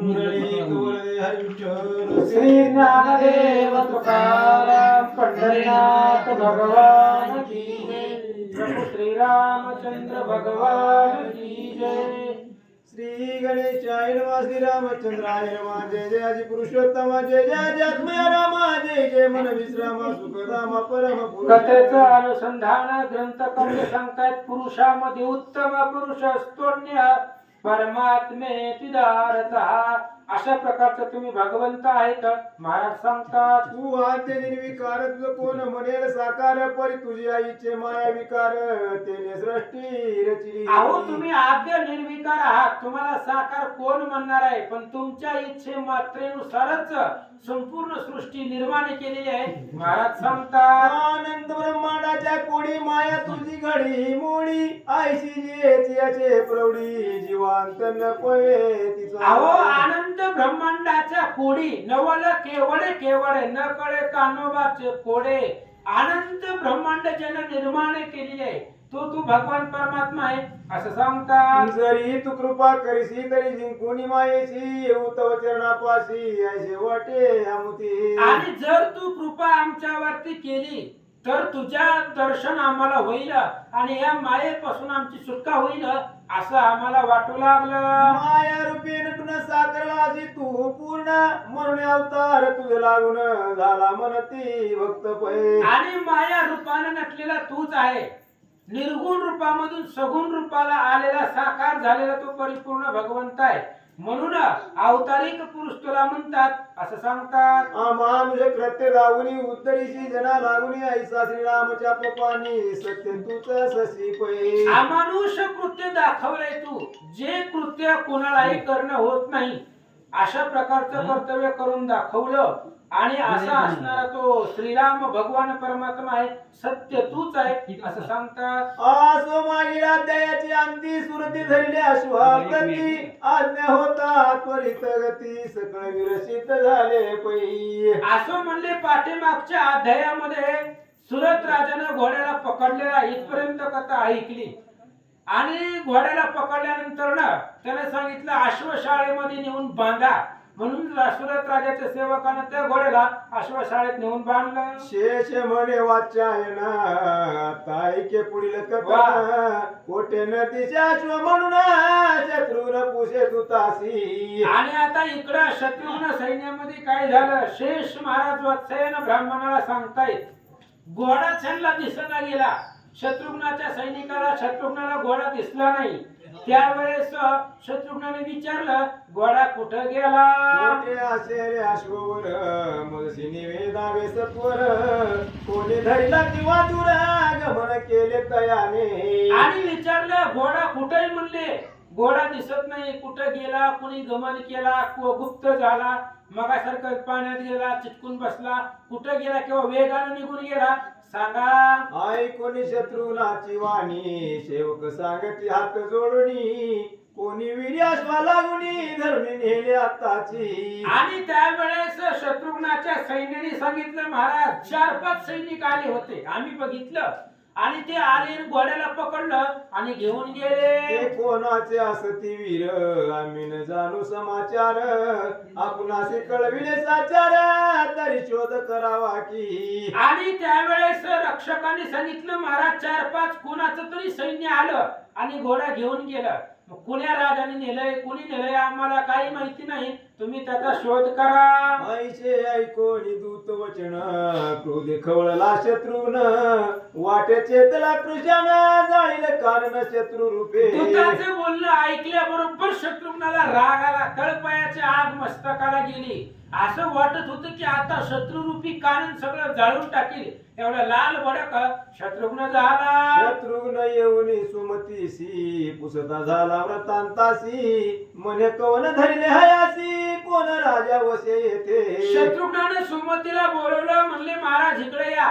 मुरळी कवळे हरी विठ्ठल श्री ज्ञानदेव तुकाराम पंढरीनाथ भगवान की जय। प्रभु श्री रामचंद्र भगवान की जय। श्री गणेशाय नमः श्री रामचंद्राय नमः जय जय आदि पुरुषोत्तम जय जय आध्यात्मय रामा जय जय मन विश्रामा सुखधामा परम कथेचं अनुसंधान ग्रंथ कवी सांगतात पुरुषामध्ये उत्तम पुरुष स्तोन्य परमात्मे तिदारता। अशा प्रकारचं तुम्ही भगवंत आहेत महाराज सांगतात। तू आद्य निर्विकार तुझ कोण म्हणेल साकार परी तुझी आईचे माया विकार तेने सृष्टी रचिली। अहो तुम्ही आद्य निर्विकार आहात तुम्हाला साकार कोण म्हणणार आहे पण तुमच्या इच्छे मात्रेनुसारच संपूर्ण सृष्टी निर्माण केलेली आहे महाराज सांगतात। आनंद ब्रह्मांडाच्या कोडी माया तुझी घडी मोडी आयशी जेचे प्रौढी जीवांत न पळे तिचा। अहो आनंद ब्रह्मांडाच्या कोडी नवल केवळे केवळे न कळे कानोबाचे कोडे आनंद ब्रह्मांड ज्याने निर्माण केलेले आहे तू भगवान परमात्मा आहे असं सांगतात। जरी तू कृपा करीसी तरी जिंकून मायेची येऊ तव चरणापाशी ऐसे वाटे आमुती। आणि जर तू कृपा आमच्यावरती केली तर तुझ्या दर्शन आम्हाला होईल आणि या मायेपासून आमची सुटका होईल असं आम्हाला वाटू लागलं। माया रूपी नटून साकारलासी तू पूर्ण म्हणून अवतार तुझ लागून झाला मनती भक्त पै। आणि माया रूपाने नटलेला तूच आहे निर्गुण रूपामधून सगुण रूपाला आलेला साकार झालेला तो परिपूर्ण भगवंत आहे म्हणून अवतारिक पुरुष तुला म्हणतात असं सांगतात। मानुष कृत्य लावणी उत्तरीशी जना लागुनी ऐसा श्रीरामच्या पपानी सत्य तूच ससी पै। अमानुष कृत्य दाखवलंय तू जे कृत्य कोणालाही करणं होत नाही अशा प्रकारचं कर्तव्य करून दाखवलं आणि असा असणारा तो श्रीराम भगवान परमात्मा आहे सत्य तूच आहे असं सांगतात। आसो मागील अध्यायाची अंती सुरती धरली अश्वाप्रती आज्ञा होता त्वरित गती सकळ विरसित झाले पै। असं म्हणले पाठीमागच्या अध्यायामध्ये सुरत राजानं घोड्याला पकडलेला इथपर्यंत कथा ऐकली आणि घोड्याला पकडल्यानंतर ना त्याने सांगितलं अश्वशाळेमध्ये नेऊन बांधा म्हणून सुरत राजाच्या सेवकानं त्या घोड्याला अश्वशाळेत नेऊन बांधलं। शेष म्हणे वाचायन ताईके पुढील कथा कोटे नदीच्या अश्व म्हणून शत्रून पुषे तुतासी। आणि आता इकडं शत्रुघ्न सैन्यामध्ये काय झालं शेष महाराज वत्सयन ब्राह्मणाला सांगतायत घोडा छानला दिसला गेला शत्रुघ्नाच्या सैनिकाला शत्रुघ्नाला घोडा दिसला नाही त्यावेळेस शत्रुघ्नाने विचारलं घोडा कुठं गेला। कोटे असे रे अश्ववर मुलसी निवेदावे सत्वर कोणी धरिला किंवा दूर गमन केले तयाने। आणि विचारलं घोडा कुठे म्हणले घोडा दिसत नाही कुठं गेला कुणी गमन केला गुप्त झाला मगासारखं पाण्यात गेला चिटकून बसला कुठं गेला किंवा वेगाने निघून गेला सांगा। ऐकोनी शत्रुनाची वाणी सेवक सांगती हात जोडणी कोणी वीर्य अश्वा लागुनी धरणी नेले आताची। आणि त्यावेळेस शत्रुघ्नाच्या सैन्याने सांगितलं महाराज 4-5 सैनिक आले होते आम्ही बघितलं आणि ते आले घोड्याला पकडलं आणि घेऊन गेले। ते कोणाचे असती वीर आम्ही न जाणू समाचार आपणासे कळविले साचार तरी शोध करावा की। आणि त्यावेळेस रक्षकाने सांगितलं महाराज 4-5 कोणाचं तरी सैन्य आलं आणि घोडा घेऊन गेलं कुण्या राजाने नेलंय कुणी नेलंय आम्हाला काही माहिती नाही तुम्ही त्याचा शोध करा। ऐसे ऐकोनी दूत वचन क्रोध खवळला शत्रून वाटे चेतला कृष्ण जाळील कारण शत्रू रूपे। दूताचं बोलणं ऐकल्याबरोबर शत्रुघ्नाला राग आला तळपायाची आग मस्तकाला गेली असं वाटत होतं की आता शत्रुरूपी कारण सगळं जाळून टाकील एवढा लाल भडक शत्रुघ्न झाला। शत्रुघ्न येऊन सुमतीसी पुसता झाला व्रतांतासी मने कवन धरले हयासी कोण राजा वसे येते। शत्रुघ्नाने सुमतीला बोलवलं म्हणले महाराज इकडे या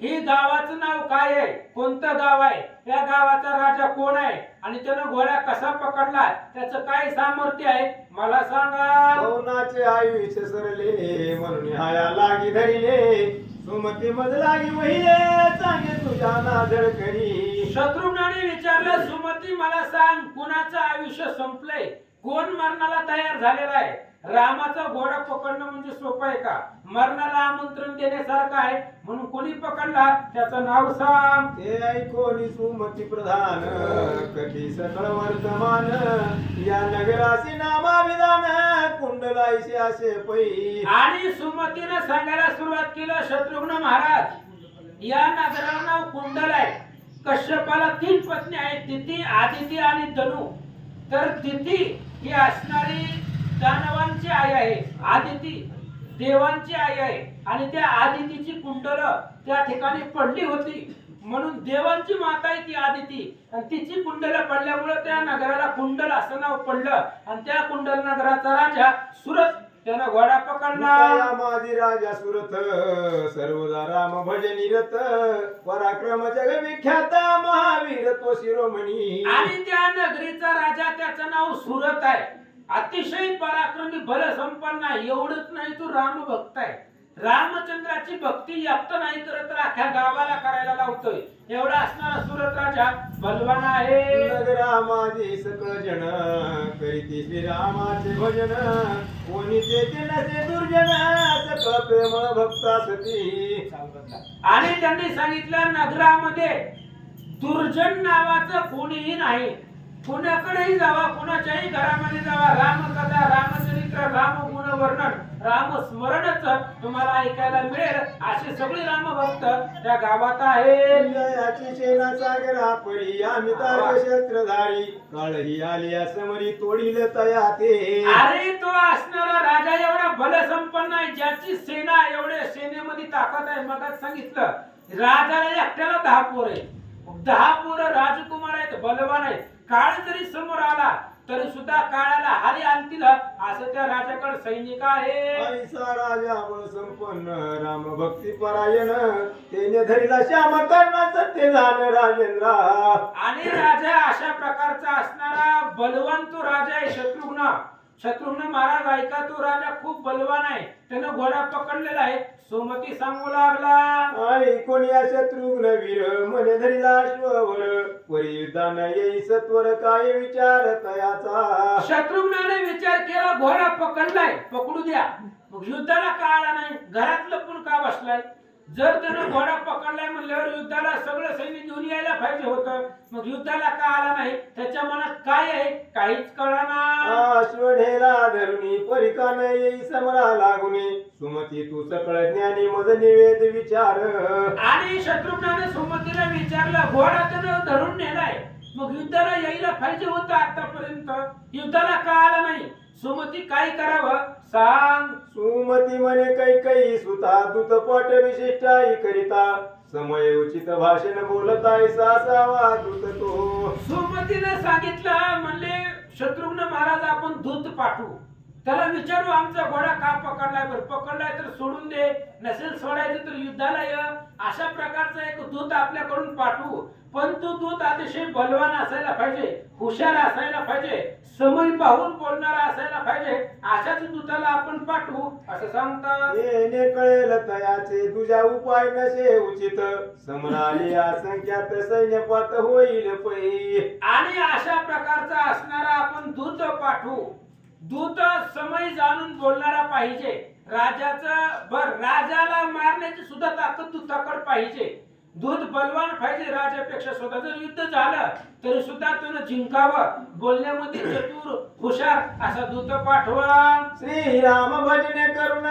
हे गावाचं नाव काय आहे कोणतं गाव आहे या गावाचा राजा कोण आहे आणि त्यानं घोडा कसा पकडला त्याचं काय सामर्थ्य आहे मला सांगा। पवनाचे आयुष्य सरले म्हणून हाया लागी धरिले सुमती मज लागी वहिले सांगे तुझ्या नाजर करी। शत्रुघ्नाने विचारलं सुमती मला सांग कुणाचं आयुष्य संपलंय कोण मरणाला तयार झालेला आहे रामाचा घोडा पकडणं म्हणजे सोपं आहे का? मरणाला आमंत्रण देण्यासारखं आहे. म्हणून कोणी पकडला त्याचं नाव सांग. ते ऐकोनी सुमती प्रधान कधी सकळ वर्तमान या नगरासी नामाभिधान कुंडलाईशी असे पै. आणि सुमतीनं सांगायला सुरुवात केलं, शत्रुघ्न महाराज, या नगराला नाव कुंडल आहे. कश्यपाला 3 पत्नी आहेत, तिथी, आदिती आणि धनु. तर तिथी ही असणारी दानवांची आई आहे, आदिती देवांची आई आहे. आणि त्या आदितीची कुंडल त्या ठिकाणी पडली होती, म्हणून देवांची माता आहे ती आदिती. आणि तिची कुंडल पडल्यामुळे त्या नगराला कुंडल असं नाव पडलं. आणि त्या कुंडल नगराचा राजा सुरत त्यानं घोडा पकडला. माझी राजा सुरत सर्वदा राम भजन निरत पराक्रम जग विख्यात महावीर तो शिरोमणी. आणि त्या नगरीचा राजा त्याचं नाव सुरत आहे. अतिशय पराक्रमी बलसंपन्न आहे. एवढंच नाही, तो राम भक्त आहे. रामचंद्राची भक्ती एकटा नाही करत, तर अख्ख्या गावाला करायला लावतोय. एवढा असणारा सुरत राजा बलवान आहे. नगरा माझी सकळ जन करीती श्रीरामाचे भजन कोणी तेथे नसे दुर्जन सकळ प्रेमळ भक्तासती. आणि त्यांनी सांगितलं, नगरामध्ये दुर्जन नावाचं कोणीही नाही. कुणाकडेही जावा, कुणाच्याही घरामध्ये जावा, रामकथा, रामचरित्र, रामगुण वर्णन, रामस्मरणच तुम्हाला ऐकायला मिळेल. असे सगळे रामभक्त त्या गावात आहेत. जयाची सेना सागरा परी अमिता शस्त्रधारी काळही आली समरी तोडील तया ते. अरे तो असणारा राजा एवढा बलसंपन्न आहे, ज्याची सेना एवढे सेनेमध्ये ताकद आहे. मग सांगितलं, राजाला एकट्याला 10 पोर आहे. 10 पोर राजकुमार आहेत, बलवान आहेत. काळ जरी समोर आला तरी सुद्धा काळाला हारी आणतील असं त्या राजाकडे सैनिक आहे. ऐसा राजा बळ संपन्न राम भक्ती परायण तेने धरिला श्याम कर्णा सत्य झालं राजेंद्र. आणि राजा अशा प्रकारचा असणारा बलवान तो राजा आहे शत्रुघ्न. शत्रुघ्न महाराज ऐका, तो राजा खूप बलवान आहे. त्यानं घोडा पकडलेला आहे. सुमती सांगू लागला, आई कोणी शत्रुघ्न वीर मने धरिला अश्ववर परी युद्धान येई सत्वर काय विचार तयाचा. शत्रुघ्नाने विचार केला, घोडा पकडलाय, पकडू द्या. मग युद्धाला का आला नाही? घरात लपून का बसलाय? जर त्यानं घोडा पकडलाय म्हणल्यावर युद्धाला सगळं सैनिक घेऊन यायला पाहिजे होतं. मग युद्धाला का आला नाही? त्याच्या मनात काय आहे काहीच कळना. अश्वढेला धरुणी परिकान येई समरा लागुनी सुमती तू सकळ ज्ञानी मज निवेद विचार. आणि शत्रुघ्नाने सुमतीला विचारलं, घोडा त्यानं धरून नेलाय, मग युद्धाला यायला पाहिजे होतं आतापर्यंत, युद्धाला का आला नाही? सुमती काय करावं सांग. सुमती म्हणे कैकई सुता दूतपट विशिष्टाई करिता समय उचित भाषण बोलताय सासावा दूत तो. सुमतीने सांगितलं, म्हणले शत्रुघ्न महाराज आपण दूत पाठवू, त्याला विचारू आमचा घोडा का पकडलाय. बरं पकडलाय तर सोडून दे, नसेल सोडायचं तर युद्धाला ये. अशा प्रकारचा एक दूत आपल्याकडून पाठवू. पण तो दूत अतिशय बलवान असायला पाहिजे, हुशार असायला पाहिजे, समय पाहून बोलणारा असायला पाहिजे. अशाच दूताला आपण पाठवू असं सांगतात. येणे कळेल तयाचे तुझ्या उपाय नसे उचित समराली असंख्यात सैन्यपात होईल पै. आणि अशा प्रकारचा असणारा आपण दूत पाठवू. दूत समय जाणून बोलणारा पाहिजे. राजाला मारण्याची सुद्धा ताकद दूताकडे पाहिजे. दूत बलवान पाहिजे राजापेक्षा सुद्धा. जर युद्ध झालं तरी सुद्धा त्यानं जिंकावं, बोलण्यामध्ये चतुर हुशार असा दूत पाठवा. श्रीराम भजने करुण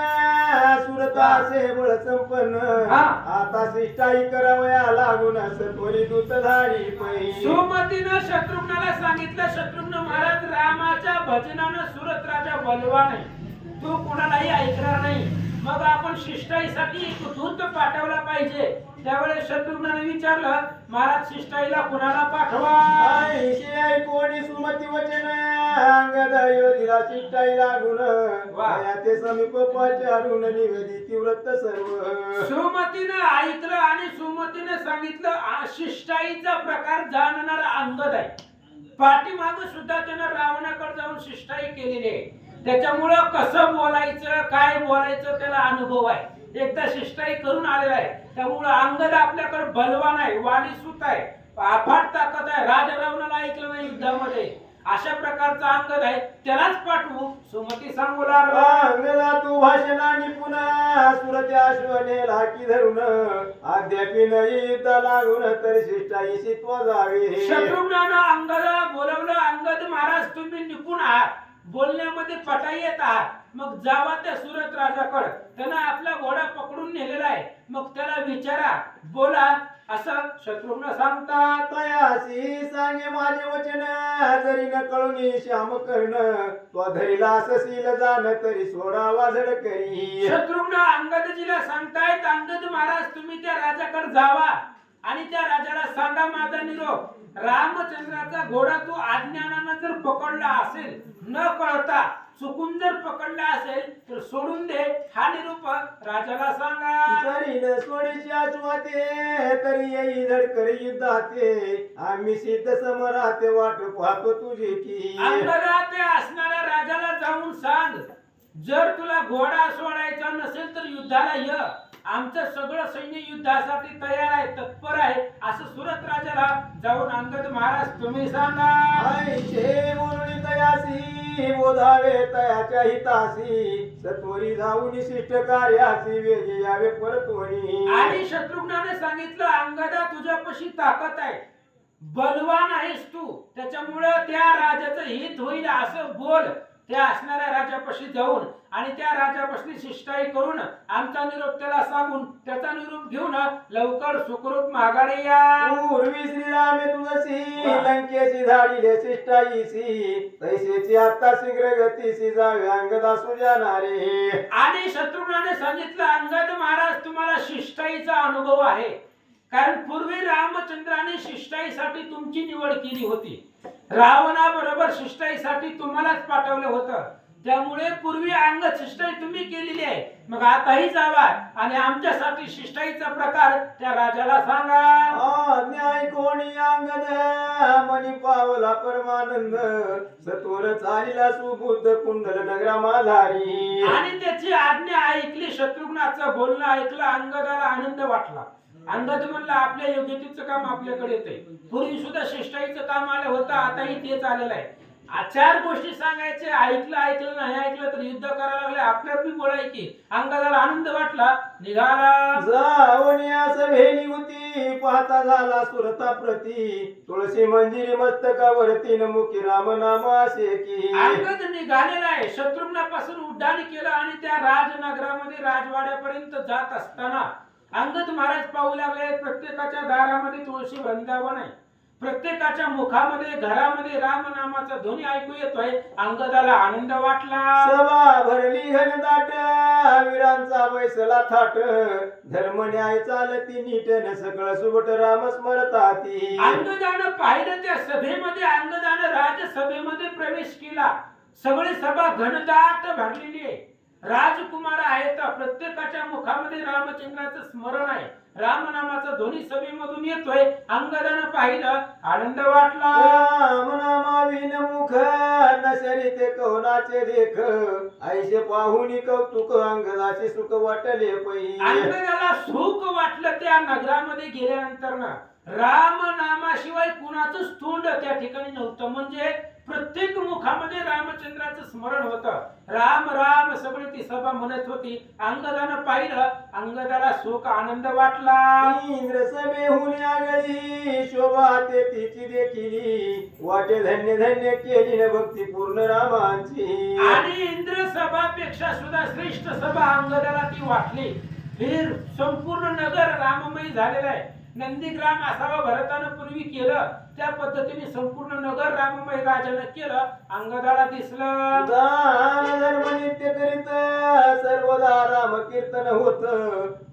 सुरतासे बळ संपन्न आता शिष्टाई करावया लागून सत्वरी दूत धारी पै. सुमतीनं शत्रुघ्नाला सांगितलं, शत्रुघ्न महाराज रामाच्या भजनानं सुरत राजा बलवान आहे, तो कोणालाही ऐकणार नाही. मग आपण शिष्टाईसाठी एक दूत पाठवला पाहिजे. त्यावेळेस शत्रुघ्नाने विचारलं, महाराज शिष्टाईला कुणाला पाठवा? कोणी सुमती वचन अंगद योधीला शिष्टाई लागून ते समीप पाचारून निवेदिती व्रत सर्व. सुमतीनं ऐकलं आणि सुमतीने सांगितलं, शिष्टाईचा प्रकार जाणणारा अंगद आहे. पाठीमाग सुद्धा त्यानं रावणाकडे जाऊन शिष्टाई केलेली आहे. त्याच्यामुळं कसं बोलायचं काय बोलायचं त्याला अनुभव आहे. एकदा शिष्टाई करून आलेला आहे. त्यामुळं अंगद आपल्याकडे बलवान आहे, वालीसूत आहे, अफाट ताकद आहे. राजा रावणाला ऐकलं नाही युद्धामध्ये. अशा प्रकारचा अंगद आहे त्यालाच पाठवू. सुमती सांगू लागला, अंगदा तू भाषणाने पुन्हा सुरते अश्वने लाकी धरून अद्यापी युद्ध लागून तर शिष्टाईशी तो जावे. शत्रुघ्नानं अंगदाला बोलवलं. अंगद महाराज तुम्ही निपुण आहात, बोलण्यामध्ये पटाई येत आहात, मग जावा त्या सुरत राजाकडे. त्यानं आपला घोडा पकडून नेलेला आहे, मग त्याला विचारा, बोला असं शत्रुघ्न सांगतात. तयासी सांगे माझे वचन जरी न कळून श्याम कर्ण तो धैला असशील जाण तरी सोडावा झड करी. शत्रुघ्न अंगदजीला सांगतायत, अंगद महाराज तुम्ही त्या राजाकडे जावा आणि त्या राजाला सांगा माझा निरोप. रामचंद्राचा घोडा तो अज्ञानानं जर पकडला असेल, न कळता चुकून जर पकडला असेल तर सोडून दे, हा निरोप राजाला सांगा. तरी न सोडीची आचवाते तरी येई धडकर युद्धाते आम्ही सिद्ध समराते वाट पाहतो तुझी की. अंगदा ते असणाऱ्या राजाला जाऊन सांग, जर तुला घोडा सोडायचा नसेल तर युद्धाला ये, आमचं सगळं सैन्य युद्धासाठी तयार आहे, तत्पर आहे, असं सुरत राजाला जाऊन अंगद महाराज तुम्ही सांगा. आईचे बोलणी तयासी बोधावे तयाच्या हितासी सत्वरी जाऊन शिष्ट कार्यासी वेगे यावे परतवणी. आणि शत्रुघ्नाने सांगितलं, अंगदा तुझ्यापाशी ताकद आहे, बलवान आहेस तू, त्याच्यामुळे त्या राजाचं हित होईल असं बोल. त्या असणाऱ्या राजापाशी जाऊन आणि त्या राजापाशी शिष्टाई करून आमचा निरोप त्याला सांगून त्याचा निरोप घेऊन लवकर सुखरूप माघारी या. पूर्वी श्रीरामे तुझसी लंकेची धाडिले शिष्टाईसी तैसेची आता शीघ्र गतीसी जावे अंगदा सुजानारे. आणि शत्रुघ्नाने सांगितलं, अंगद महाराज तुम्हाला शिष्टाईचा अनुभव आहे, कारण पूर्वी रामचंद्राने शिष्टाईसाठी तुमची निवड केली होती, रावणाबरोबर शिष्टाईसाठी तुम्हालाच पाठवलं होतं, त्यामुळे पूर्वी अंगद शिष्टाई तुम्ही केलेली आहे, मग आताही जावा आणि आमच्यासाठी शिष्टाईचा प्रकार त्या राजाला सांगा. न्याय कोणी अंगद मनी पावला परमानंद सत्वर चालीला सुबुद्ध कुंडल नगरा माधारी. आणि त्याची आज्ञा ऐकली, शत्रुघ्नाचं बोलणं ऐकलं, अंगदाला आनंद वाटला. अंगद म्हणला, आपल्या योग्यतेचं काम आपल्याकडे येते, पूर्वी सुद्धा शिष्टाईचं काम आलं होतं, आताही तेच आलेलं आहे. चार गोष्टी सांगायचे, ऐकलं नाही ऐकलं तर युद्ध करायला लागले, आपल्यावर बी बोलायची. अंगदाला आनंद वाटला, निघाला. जावणी असं भेली होती पाहता झाला सुरता प्रती तुळशी मंदिरी मस्तकावर तीन मुखी राम नाम असे की. अंगद निघालेला आहे, शत्रुघ्नापासून उड्डाण केलं आणि त्या राजनगरामध्ये राजवाड्यापर्यंत जात असताना अंगद महाराज पाहू लागले, प्रत्येकाच्या दारामध्ये तुळशी वृंदावन आहे, प्रत्येकाच्या मुखामध्ये घरामध्ये राम नामाचा ध्वनी ऐकू येतोय. अंगदाला आनंद वाटला. सभा भरली घनदाट वीरांचा वैसला थाट धर्म न्याय चालती नीट न सगळं सुबट राम स्मरताती. अंगदानं पाहिलं, त्या सभेमध्ये अंगदानं राजसभेमध्ये प्रवेश केला. सगळी सभा घनदाट भरलेली आहे, राजकुमार आहेत, प्रत्येकाच्या मुखामध्ये रामचंद्राचं स्मरण आहे, रामनामाचा ध्वनी सभेमधून येतोय. अंगदानं पाहिलं, आनंद वाटला. राम नामाविन मुख नसरिते कवनाचे देख ऐसे पाहुनी कौतुक अंगदाचे सुख वाटले पै. अंगदाला सुख वाटलं त्या नगरामध्ये गेल्यानंतर ना. राम नामाशिवाय कुणाचंच तोंड त्या ठिकाणी नव्हतं, म्हणजे प्रत्येक मुखामध्ये रामचंद्राचं स्मरण होतं. राम राम सगळी ती सभा म्हणत होती. अंगदानं पाहिलं, अंगदाला सुख आनंद वाटला. इंद्र सभेहून आगळी शोभा ते तिची देखिली वाटे धन्य धन्य केली न भक्ती पूर्ण रामांची. आणि इंद्र सभापेक्षा सुद्धा श्रेष्ठ सभा अंगदाला ती वाटली. हे संपूर्ण नगर राममय झालेलं आहे. नंदीग्राम असावं भरतानं पूर्वी केलं, त्या पद्धतीने संपूर्ण नगर राममय राजानं केलं. अंगदाला दिसलं. दान धर्म नित्य करीत सर्वदा राम कीर्तन होत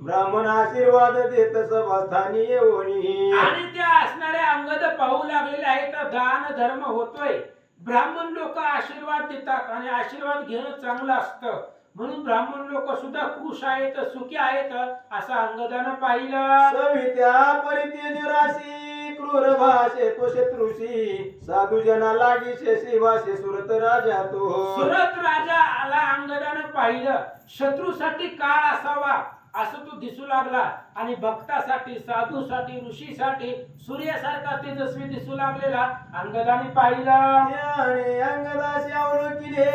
ब्राह्मण आशीर्वाद देत सभास्थानी येऊनी. आणि त्या असणारे अंगद पाहू लागलेले आहेत, दान धर्म होतोय, ब्राह्मण लोक आशीर्वाद देतात आणि आशीर्वाद घेणं चांगलं असतं, म्हणून ब्राह्मण लोक सुद्धा खुश आहेत, सुखी आहेत असं अंगदानं पाहिलं. सवित्या परितेज राशी क्रूर भाषे तो शत्रुषी साधू जना लागी शेषी भाषे सुरत राजा तो. सुरत राजा आला, अंगदानं पाहिलं. शत्रूसाठी काळ असावा, असं तो दिसू लागला आणि भक्तासाठी साधूसाठी ऋषीसाठी सूर्यासारखा तेजस्वी दिसू लागलेला अंगदाने पाहिलं. याने अंगदाशी अवलोकिले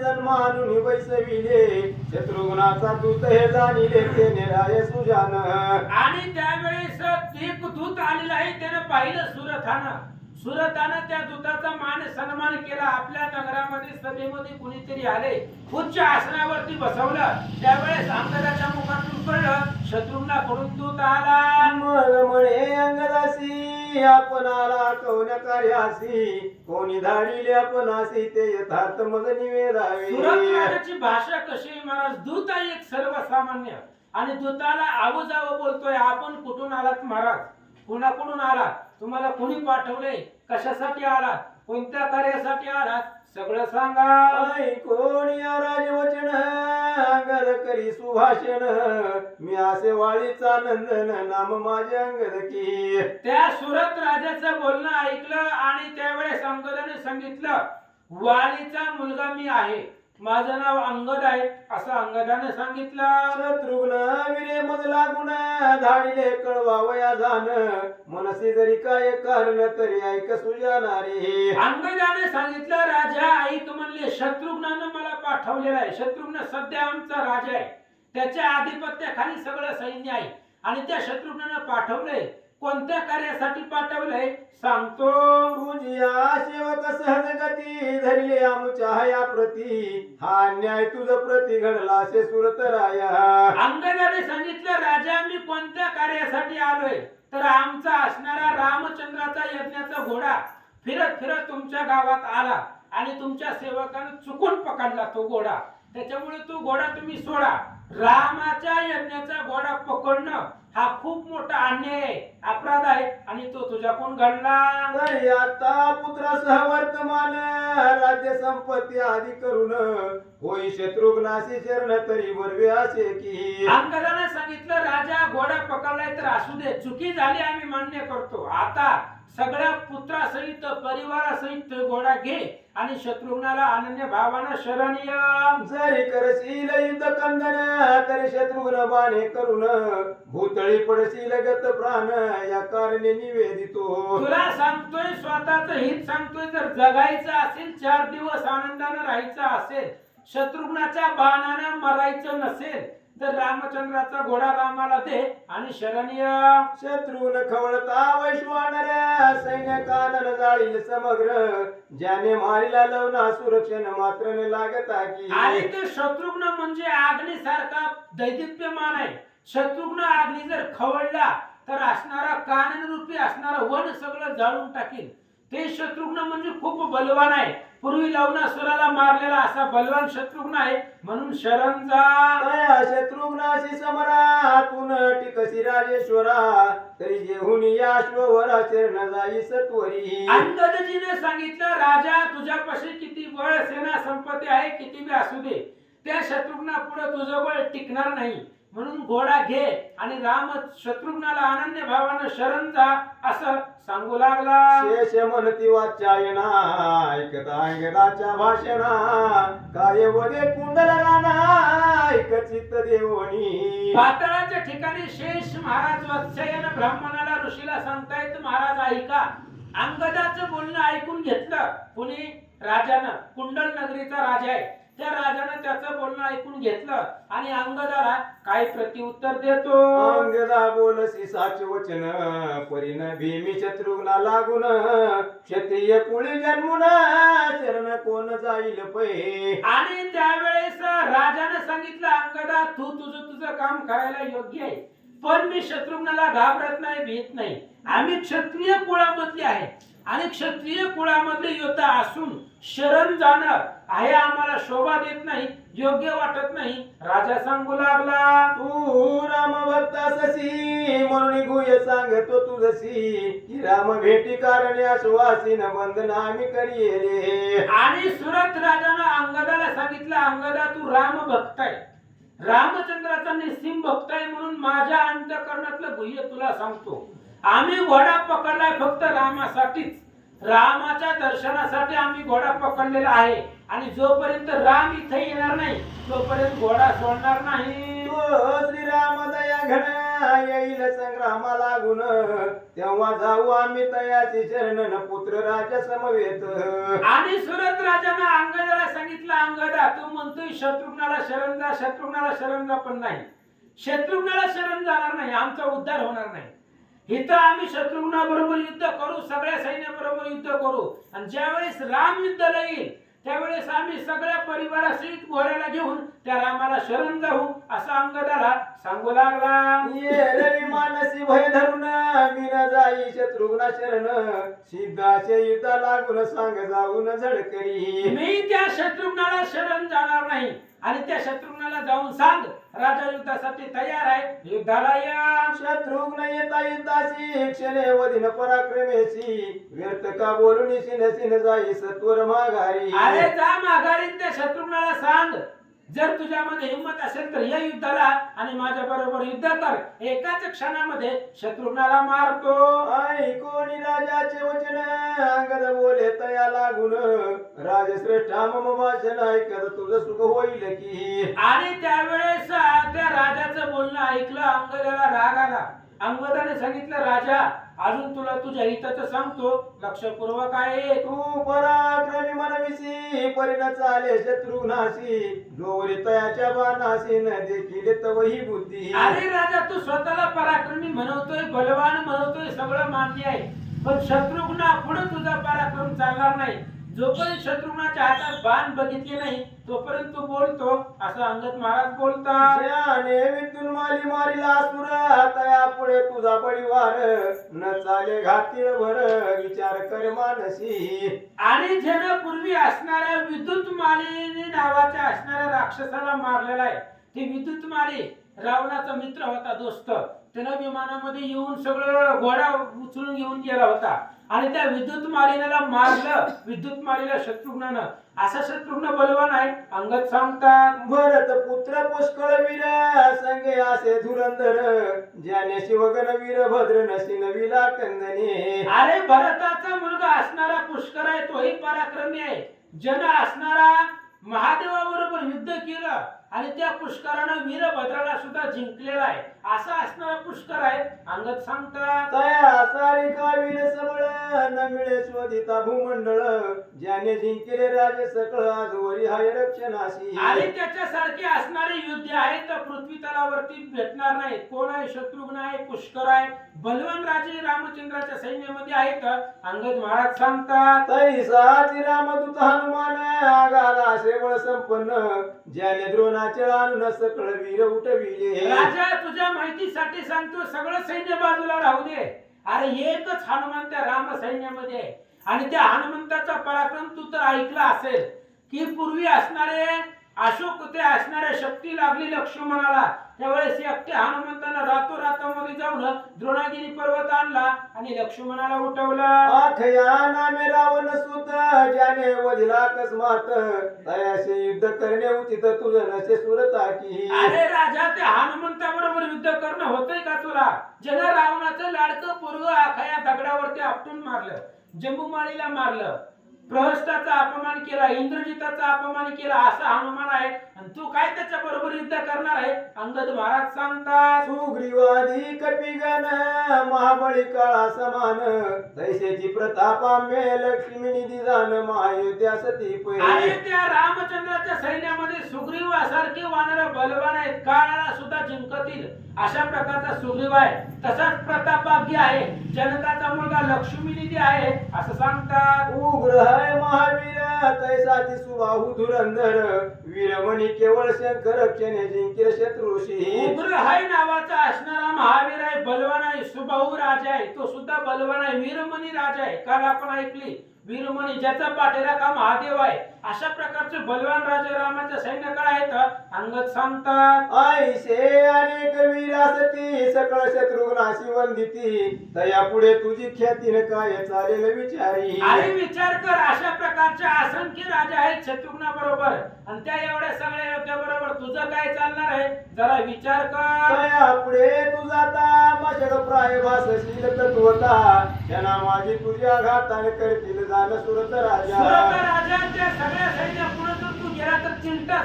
सन्मानुनी बैसविले शत्रुघ्नाचा दूत हे जाणिले ते निराय सुजान. आणि त्यावेळेस एक दूत आलेला आहे त्याने पाहिलं सुरथानं त्या दूताचा मान सन्मान केला. आपल्या नगरामध्ये सभेमध्ये कुणीतरी आले उच्च आसनावरती बसवलं. त्यावेळेस अंगदाच्या मुखातून कळलं शत्रुघ्नाकडून दूत आला. मग म्हणे अंगदासी आपण आला कौन्या कार्यासी कोणी धाडिले आपणासी ते यथार्थ मग निवेदावे. सुरथराजाची भाषा कशी आहे महाराज? दूत आहे एक सर्वसामान्य आणि दूताला आवाजावं बोलतोय. आपण कुठून आलात महाराज? कुणाकडून आलात? तुम्हाला कोणी पाठवले? कशासाठी आलात? कोणत्या कार्यासाठी आलात? सगळं सांगा. कोणी राजवचन अंगद करी सुभाषण मी असे वाळीचा नंदन नाम माझे अंगद की. त्या सुरत राजाचं बोलणं ऐकलं आणि त्यावेळेस अंगदाने सांगितलं वालीचा मुलगा मी आहे, माझं नाव अंगद आहे असं अंगदाने सांगितलं. शत्रुघ्न विरे मज लागून धाडिले कळवावया जाण मनसी जरी काय कारण तरी ऐक सुजाणारे. अंगदाने सांगितलं राजा ऐक म्हणले शत्रुघ्नानं मला पाठवलेलं आहे. शत्रुघ्न सध्या आमचा राजा आहे, त्याच्या आधिपत्याखाली सगळं सैन्य आहे आणि त्या शत्रुघ्नानं पाठवलंय. कोणत्या कार्यासाठी पाठवलंय सांगतो. तुझिया सेवक सहज गती धरले आमच्या हया प्रती हा न्याय तुझ प्रती घडला असे सुरतराया. अंगदाने सांगितलं राजा मी कोणत्या कार्यासाठी आलोय तर आमचा असणारा रामचंद्राचा यज्ञाचा घोडा फिरत फिरत तुमच्या गावात आला आणि तुमच्या सेवकानं चुकून पकडला तो घोडा. त्याच्यामुळे तो घोडा तुम्ही सोडा. रामाच्या यज्ञाचा घोडा पकडणं हा खूप मोठा अन्याय आहे, अपराध आहे आणि तो तुझ्याकडून घडला. तरी आता पुत्रासह वर्तमान राज्य संपत्ती आदी करून होई शत्रुघ्नाशी शरण तरी बरवे असे की. अंगदाने सांगितलं राजा घोडा पकडलाय तर असू दे, चुकी झाली आम्ही मान्य करतो. आता सगळ्या पुत्रासहित परिवारासहित घोडा घे आणि शत्रुघ्नाला अनन्य भावानं शरण ये. जरी करशील युद्ध कंदन तरी शत्रुघ्न बाणे करून भूतळी पडशील गत प्राण या कारणे निवेदितो. तुला सांगतोय स्वतःच हित सांगतोय. जर जगायचं असेल 4 दिवस आनंदानं राहायचं असेल, शत्रुघ्नाच्या बाणानं मरायचं नसेल तर रामचंद्राचा घोडा रामाला दे आणि शरणीय. शत्रुघ्न खवळता वैश्वानर सैन्यकानन जाळील समग्र ज्याने मारिला लवना सुरक्षण मात्र न लागता की. आणि ते शत्रुघ्न म्हणजे अग्नीसारखा दैदिप्यमान आहे. शत्रुघ्न अग्नी जर खवळला तर असणारा कानन रूपी असणारा वन सगळं जाळून टाकील. ते शत्रुघ्न म्हणजे खूप बलवान आहे. पूर्वी लवणासुराला मारलेला असा बलवान शत्रुघ्न आहे म्हणून शरण जा. शत्रुघ्नाशी समरातून टिकसी राजेश्वरा तरी जेहून या अश्ववरा शरण जाई सत्वरी. अंगदजीने सांगितलं राजा तुझ्यापाशी किती बळ सेना संपत्ती आहे किती बी असू दे, त्या शत्रुघ्ना पुढे तुझं बळ टिकणार नाही. म्हणून घोडा घे आणि राम शत्रुघ्नाला अनन्य भावानं शरण जा असं सांगू लागला. शेष म्हणती वाचायना ऐकता अंगदाच्या भाषणा काय वदे कुंडल राणा ऐक चित्त देवणी. पाताळाच्या ठिकाणी शेष महाराज वात्स्यायन ब्राह्मणाला ऋषीला सांगतायत महाराज ऐका. अंगदाचं बोलणं ऐकून घेतलं कुणी? राजानं. कुंडल नगरीचा राजा आहे त्या राजानं त्याचं बोलणं ऐकून घेतलं आणि अंगदाला काय प्रत्युत्तर देतो. अंगदा बोलसी साच वचन परिण भीमी शत्रुघ्ना लागून क्षत्रिय कुळी जन्मुन शरण कोण जाईल पै. आणि त्यावेळेस राजाने सांगितलं अंगदा तू तुझं काम करायला योग्य आहे, पण मी शत्रुघ्नाला घाबरत नाही, भीत नाही. आम्ही क्षत्रिय कुळामधले आहे आणि क्षत्रिय कुळामधले योद्धा असून शरण जाणं आहे आम्हाला शोभा देत नाही, योग्य वाटत नाही. राजा सांगू लागला तू राम भक्ताससी म्हणून गुय सांगतो तुझसी की राम भेटी कारणे आश्वासीन बंधन आम्ही करिले. आणि सुरत राजानं अंगदाला सांगितलं अंगदा तू राम भक्त आहे, रामचंद्राचा निस्सिम भक्त आहे म्हणून माझ्या अंतःकरणातलं गुह्य तुला सांगतो. आम्ही घोडा पकडलाय फक्त रामासाठीच. रामाच्या दर्शनासाठी आम्ही घोडा पकडलेला आहे आणि जोपर्यंत राम इथे येणार नाही तोपर्यंत घोडा सोडणार नाही. तो श्रीराम दया घन येईल संग्रामा लागून, तेव्हा जाऊ आम्ही तयाची शरण पुत्र राजा समवेत. आणि सुरत राजानं अंगदाला सांगितलं, अंगदा तू म्हणतोय शत्रुघ्नाला शरण जा, शत्रुघ्नाला शरण जा, पण नाही, शत्रुघ्नाला शरण जाणार नाही, आमचा उद्धार होणार नाही. इथं आम्ही शत्रुघ्नाबरोबर युद्ध करू, सगळ्या सैन्याबरोबर युद्ध करू, आणि ज्यावेळेस राम युद्धाला येईल त्यावेळेस आम्ही सगळ्या परिवारासहित घोड्याला घेऊन त्या रामाला शरण जाऊ, असं अंगदाला सांगू लागला. ये रवी मानसी भय धरून मी न जाई शत्रुघ्ना शरण, सिद्धाचे युद्ध लागून सांग जाऊन झडकरी. मी त्या शत्रुघ्नाला शरण जाणार नाही आणि त्या शत्रुघ्नाला जाऊन सांग राजा युद्धासाठी तयार आहे, युद्धाला या. शत्रुघ्न येता युद्धाशी क्षणे वदिन पराक्रमेशी, व्यर्थ का बोलून सिन सिन जाई सत्वर माघारी. अरे जा माघारी, त्या शत्रुघ्नाला सांग जर तुझ्यामध्ये हिंमत असेल तर या युद्धाला आणि माझ्या बरोबर युद्ध कर. एकाच क्षणामध्ये शत्रुघ्नाला मारतो. ऐकोनी राजाचे वचन अंगद बोले तया लागून, राजश्रेष्ठा मम भाषण ऐकत तुझं सुख होईल की. आणि त्यावेळेस त्या राजाचं बोलणं ऐकलं, अंगदाला राग आला. अंगदाने सांगितलं, राजा अजून तुला तुझ्या हिताचं सांगतो, लक्षपूर्वक आहे. तू पराक्रमी मनविसी परिण चाले शत्रुघ्नाशी, जोवरी तयाच्या बाणाशी न देखील तवही बुद्धी. अरे राजा तू स्वतःला पराक्रमी म्हणवतोय, बलवान म्हणवतोय, सगळं मान्य आहे, पण शत्रुघ्ना पुढे तुझा पराक्रम चालणार नाही. जोपर्यंत शत्रुघ्नाच्या हातात बाण बघितले नाही तोपर्यंत तू बोलतो, असं अंगद महाराज बोलतात. ज्याने विद्युन माली मारिला असुर, तया पुढे तुझा परिवार न चाले घातील भर, विचार कर मानसी. आणि ज्यानं पूर्वी असणाऱ्या विद्युत माली नावाच्या असणाऱ्या राक्षसाला मारलेला आहे. ती विद्युत माली रावणाचा मित्र होता, दोस्त. त्यानं विमानामध्ये येऊन सगळं घोडा उचलून घेऊन गेला होता आणि त्या विद्युत मालिनीला मारलं, विद्युत मालिनीला शत्रुघ्नानं. असा शत्रुघ्न बलवान आहे, अंगद सांगतात. भरत पुत्र पुष्कळ वीर संगे असे धुरंधर, ज्याने शिवगण वीर भद्र नशी नवीला कंदने. अरे भरताचा मुलगा असणारा पुष्कर आहे, तोही पराक्रमी आहे. जन असणारा महादेवाबरोबर युद्ध केलं आणि त्या पुष्करानं वीरभद्राला सुद्धा जिंकलेला आहे, असा असणारा पुष्कर आहे, अंगद सांगतात. तया सारिका वीर सबळ न मिळे शोधिता भूमंडळ, ज्याने जिंकले राजे सकळ आजवरी हाय रक्षणाशी. आणि त्याच्यासारखे असणारे युद्ध आहे तर पृथ्वी तलावरती भेटणार नाहीत. कोण आहे? शत्रुघ्न आहे, पुष्कर आहे, बलवान राजे रामचंद्राच्या सैन्यामध्ये आहेत, अंगद महाराज सांगतात. तैसाची रामदूत हनुमान आगाला शेवळ संपन्न, ज्याने द्रोणाचे आणून सकळ वीर उठविले. राजा तुझ्या माहितीसाठी सांगतो, सगळं सैन्य बाजूला राहू दे. अरे एकच हनुमान त्या राम सैन्यामध्ये आहे आणि त्या हनुमंताचा पराक्रम तू तर ऐकला असेल की पूर्वी असणारे अशोक ते असणाऱ्या शक्ती लागली लक्ष्मणाला, त्यावेळेस एकट्या हनुमंतानं रातोरातामध्ये जाऊन द्रोणागिरी पर्वत आणला आणि लक्ष्मणाला उठवला. आखया नामे रावण सुत, ज्याने वधिला अकस्मात, तयाशी युद्ध करणे उचित तुझं नसे सुरता की. अरे राजा त्या हनुमंताबरोबर युद्ध करणं होतंय का तुला? ज्यानं रावणाचं लाडकं पोरग आखया दगडावरती आपटून मारलं, जंबूमाळीला मारलं, प्रहस्ताचा अपमान केला, इंद्रजिताचा अपमान केला, असा हनुमान आहे आणि तू काय त्याच्या बरोबर युद्ध करणार आहे? अंगद महाराज सांगतात. सुग्रीवादी कपिगण महाबळी काळा समान, तैसेची प्रतापाम्य लक्ष्मी निधी जाण महायुद्ध्या सती पै. आणि त्या रामचंद्राच्या सैन्यामध्ये सुग्रीव सारखे वानर बलवान आहेत, काळाला सुद्धा जिंकतील अशा प्रकारचा सुग्रीव आहे. तसाच प्रतापाग्य आहे, जनकाचा मुलगा लक्ष्मी निधी आहे, असं सांगतात. उग्र है महावीर तैसाची सुबाहू धुरंधर, वीरमणी केवळ शंकर क्षणे जिंकिल शत्रुशी. उग्र हाय नावाचा असणारा महावीर आहे, बलवान आहे, सुबाहू राजा आहे, तो सुद्धा बलवान आहे, वीरमणी राजा आहे. काल आपण ऐकली वीरमणी, ज्याचा पाठीराखा महादेव आहे, अशा प्रकारचे बलवान राजे रामाच्या सैन्याकडे आहेत, अंगद सांगतात. ऐसे अनेक वीरासती सकळ शत्रुघ्नाशी वंदिती, तया पुढे तुझी ख्यातीन काय चालेल विचारी. आणि विचार कर, अशा प्रकारचे असंख्य राजा आहेत शत्रुघ्ना बरोबर आणि त्या एवढ्या सगळ्या योद्ध्या बरोबर तुझं काय चालणार आहे जरा विचार कर. तया पुढे तुझा आता मशक प्राय भासशील तत्वता त्यांना माझी तुझ्या घाताने करतील झालं सुरत राजा. सुरत राजाच्या सगळ्या सैन्यापुढे जर तू गेला तर चिंता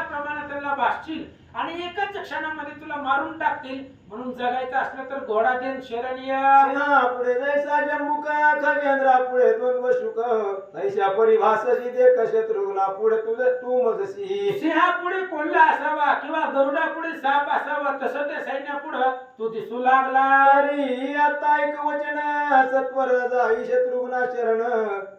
प्रमाणात त्यांना भासशील आणि एकच क्षणामध्ये तुला मारून टाकतील. म्हणून जगायचं असलं तर घोडा देन शरणीय. सिंहा पुढे जैसा जम्बुका खगेंद्रा पुढे द्वंद्व शुक तैशा परिभासशी दे शत्रुघ्ना पुढे तुझे तू मजसी. सिंहा पुढे कोल्हा असावा किंवा गरुडा पुढे साप असावा तसं त्या सैन्यापुढे तू दिसू लागला. तरी आता एक वचन सत्वर जाई शत्रुघ्ना शरण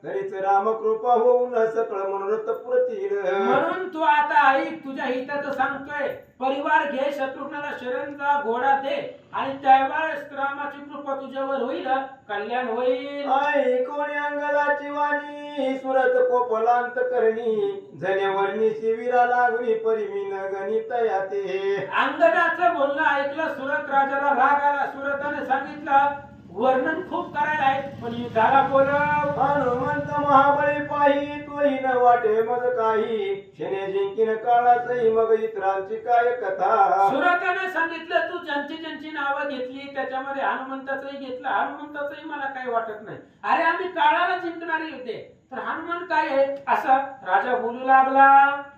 तरीच राम कृपा होऊन सकळ मनोरथ पुरतील. म्हणून तू आता ऐक तुझ्या हिताचं सांगतोय. परिवार घे शत्रुघ्नाला शरण जा घोडा दे आणि त्यावेळेस रामाची कृपा तुझ्यावर होईल कल्याण होईल. आई कोणी अंगदाची वाणी सुरत कोपलांत करणी जनेवरणी शिविरा लागली परिमीन गणित याते. अंगदाचं बोलणं ऐकलं सुरत राजाला राग आला. सुरताने सांगितलं वर्णन खूप करायला आहे पण युद्धाला बोलव. हनुमंत महाबळी पाही तोही न वाटे मग काही शने जिंकीन काळाचही मग इतरांची काय कथा. सुरताने सांगितलं तू ज्यांची नावं घेतली त्याच्यामध्ये हनुमंताचंही घेतलं. हनुमंताचंही मला काही वाटत नाही. अरे आम्ही काळाला जिंकणारे होते तर हनुमान काय आहे असं राजा बोलू लागला.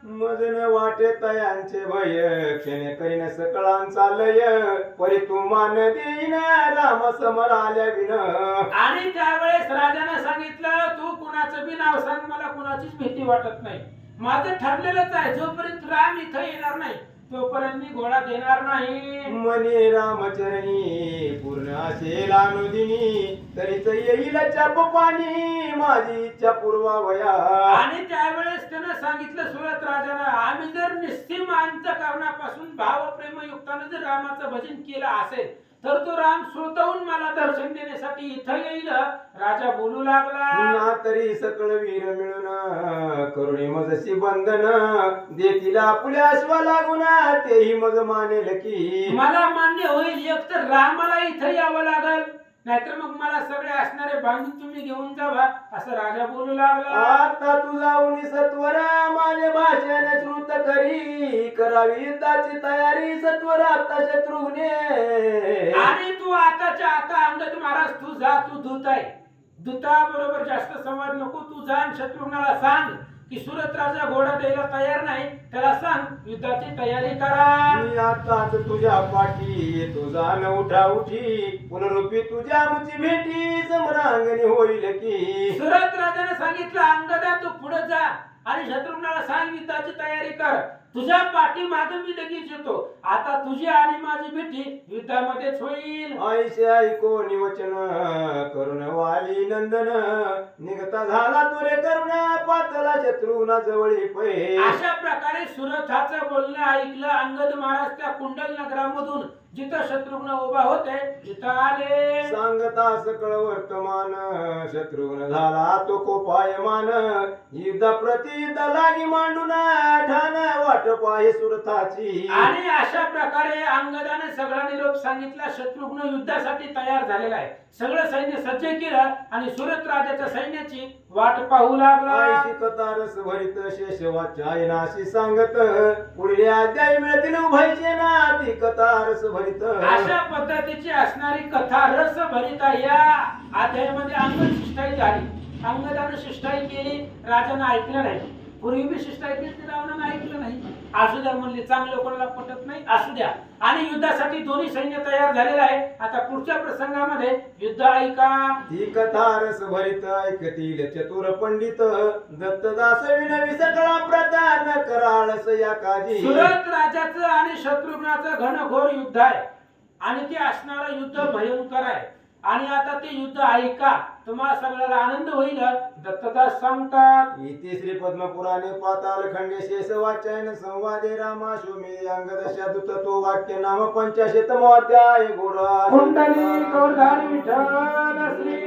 मजन वाटे तयांचे भय क्षणे करीन सकळांचा लय परी तू मान देईन राम समर आल्या विन. आणि त्यावेळेस राजाने सांगितलं तू कुणाचं बी नाव सांग मला कुणाचीच भीती वाटत नाही. माझं ठरलेलंच आहे जोपर्यंत राम इथं येणार नाही तोपर्यंत मी घोडा देणार नाही. मने रामचरणी पूर्ण असेल अनुदिनी तरीच येईल चाप पाणी माझी इच्छा पूर्वावया. आणि त्यावेळेस त्यानं सांगितलं सुरत राजानं आम्ही जर निस्सीम अंतःकरणापासून भावप्रेमयुक्तानं जर रामाचं भजन केलं असेल तर तो राम स्वतःहून मला दर्शन देण्यासाठी इथं येईल. राजा बोलू लागला. पुन्हा तरी सकळ वीर मिळून करुणी मजशी बंधन देतील आपल्या अश्वा लागून तेही मज मानेल की. मला मान्य होईल एक तर रामाला इथं यावं लागल नाहीतर मग मला सगळे असणारे बांधून तुम्ही घेऊन जावा असं राजा बोलू लागला. आता तू जाऊन सत्वर माझे भाषण श्रुत करी करावी युद्धाची तयारी सत्वर आता शत्रुघ्ने. आणि तू आताच्या आता अंगद महाराज तू जा तू दूत आहे. दूता बरोबर जास्त संवाद नको. तू जा आणि शत्रुघ्नाला सांग की सुरत राजा घोडा द्यायला तयार नाही त्याला सांग युद्धाची तयारी करा. मी आताच तुझ्या पाठी तुझा न उठा उठी पुनरुपी तुझ्या मुची भेटी समरांगणी होईल की. सुरत राजाने सांगितलं अंगदा तू पुढे जा आणि शत्रुघ्नाला सांग युद्धाची तयारी कर. तुझ्या पाठी मागे मी लगेच येतो. आता तुझी आणि माझी भेटी युद्धामध्येच होईल. ऐसे ऐको निवचन करुण वाली नंदन निघता झाला तुरे करुण पातला शत्रुघ्ना जवळी पै. अशा प्रकारे सुरथाचं बोलणं ऐकलं अंगद महाराज त्या कुंडल नगरामधून जिथं शत्रुघ्न उभा होते तिथं आले. सांगता सकळ वर्तमान शत्रुघ्न झाला तो कोपायमान युद्धा प्रति लागी मांडून ठाण वाट पाय सुरथाची. आणि अशा प्रकारे अंगदाने सगळा निरोप सांगितला. शत्रुघ्न युद्धासाठी तयार झालेला आहे. सगळं सैन्य सज्ज केलं आणि सुरत राजाच्या सैन्याची वाट पाहू लागला. ऐशी कथा रस भरित शेष वाचाय नाशी सांगत पुढल्या अध्याय मिळतील उभयचे ना ती कथा रस भरित. अशा पद्धतीची असणारी कथा रस भरिता या अध्यायामध्ये अंगद शिष्टाई झाली. अंगदाने शिष्टाई केली. राजाने ऐकलं नाही. पूर्वी बी शिष्टाई केली रावणाने ऐकलं नाही. असू द्या म्हणले चांगलं कोणाला पटत नाही असू द्या. आणि युद्धासाठी दोन्ही सैन्य तयार झालेलं आहे. आता पुढच्या प्रसंगामध्ये युद्ध ऐका. ती कथा रस भरित ऐकतील चतुर पंडित दत्तदास विनवी सकळा प्रदान कराळस या काजी. सुरत राजाचं आणि शत्रुघ्नाचं घनघोर युद्ध आहे आणि ते असणारं युद्ध भयंकर आहे. आणि आता ते युद्ध ऐका तुम्हाला सगळ्याला आनंद होईल. दत्तदास सांगतात इति श्री पद्मपुराणे पाताल खंडे शेष वाचायन संवादे रामाश्वमेध अंगदशा दूत तो वाक्य नाम 85 अध्याय घोडा कुंडली विठ्ठल श्री